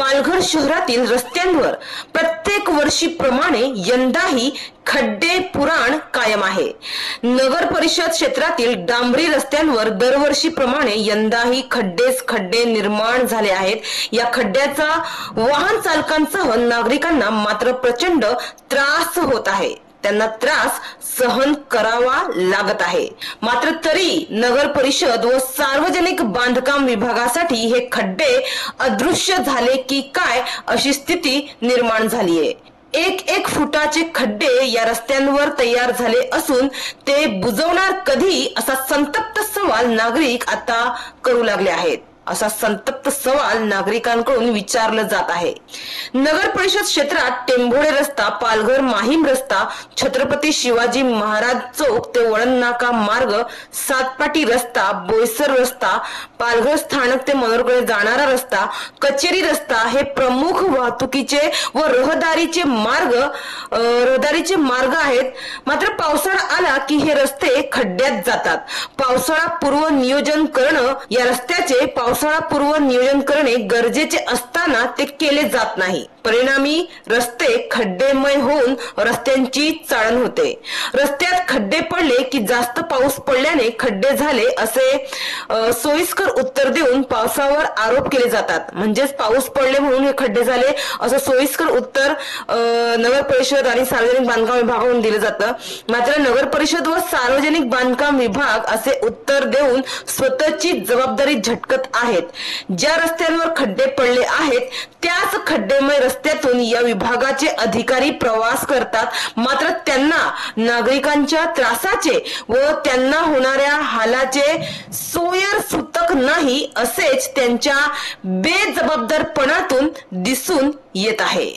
पालघर शहरातील रस्त्यांवर प्रत्येक वर्षीप्रमाणे यंदाही खड्डे पुराण कायम आहे। नगर परिषद क्षेत्रातील डांबरी रस्त्यांवर दरवर्षीप्रमाणे यंदाही खड्डे निर्माण झाले आहेत। या खड्ड्याचा वाहन चालकांसह नागरिकांना मात्र प्रचंड त्रास होत आहे। त्यांना त्रास सहन करावा लागत आहे। मात्र तरी नगर परिषद व सार्वजनिक बांधकाम विभागासाठी हे खड्डे अदृश्य झाले की काय अशी स्थिती निर्माण झाली आहे। एक फुटाचे खड्डे या रस्त्यांवर तयार झाले असून ते बुजवणार कधी असा संतप्त सवाल नागरिक आता करू लागले आहेत। असा संतप्त सवाल नागरिकांकडून विचारला जात आहे। नगर परिषद क्षेत्रात टेंभोडे रस्ता, पालघर माहीम रस्ता, छत्रपती शिवाजी महाराज चौक ते वळण नाका मार्ग, सातपाटी रस्ता, बोईसर रस्ता, पालघर स्थानक ते मनोरकडे जाणारा रस्ता, कचेरी रस्ता हे प्रमुख वाहतुकीचे व रहदारीचे मार्ग आहेत। मात्र पावसाळा आला की हे रस्ते खड्ड्यात जातात। पावसाळा पूर्व नियोजन करणं या रस्त्याचे पावसाळापूर्व नियोजन करणे गरजेचे असताना ते केले जात नाही। परिणामी रस्ते खड्डेमय होऊन रस्त्यांची चाळण होते। रस्त्यात खड्डे पडले की जास्त पाऊस पडल्याने खड्डे झाले असे सोयीस्कर उत्तर देऊन पावसावर आरोप केले जातात। म्हणजेच पाऊस पडले म्हणून हे खड्डे झाले असं सोयीस्कर उत्तर नगर परिषद आणि सार्वजनिक बांधकाम विभागाकडून दिलं जातं। मात्र नगर परिषद व सार्वजनिक बांधकाम विभाग असे उत्तर देऊन स्वतःची जबाबदारी झटकत आहेत। ज्या रस्त्यांवर खड्डे पडले आहेत त्याच खड्डेमय रस्त्यातून या विभागाचे अधिकारी प्रवास करतात। मात्र त्यांना नागरिकांच्या त्रासाचे व त्यांना होणाऱ्या हालाचे सोयर सुतक नाही असेच त्यांच्या बेजबाबदारपणातून दिसून येत आहे।